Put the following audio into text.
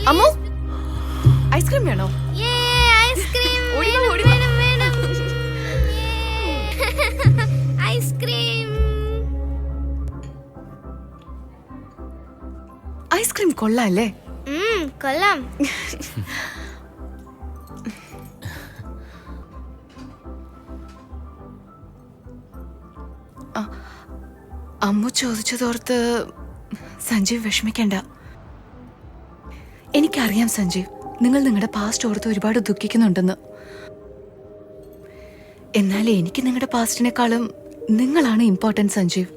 Ammu ice cream വേണോ? Ice cream കൊള്ളാല്ലേ? കൊള്ളാം. അമ്മു ചോദിച്ചതോർത്ത് സഞ്ജീവ് വിഷമിക്കണ്ട. എനിക്കറിയാം സഞ്ജീവ്, നിങ്ങൾ നിങ്ങളുടെ പാസ്റ്റ് ഓർത്ത് ഒരുപാട് ദുഃഖിക്കുന്നുണ്ടെന്ന്. എന്നാൽ എനിക്ക് നിങ്ങളുടെ പാസ്റ്റിനേക്കാളും നിങ്ങളാണ് ഇമ്പോർട്ടൻറ്റ് സഞ്ജീവ്.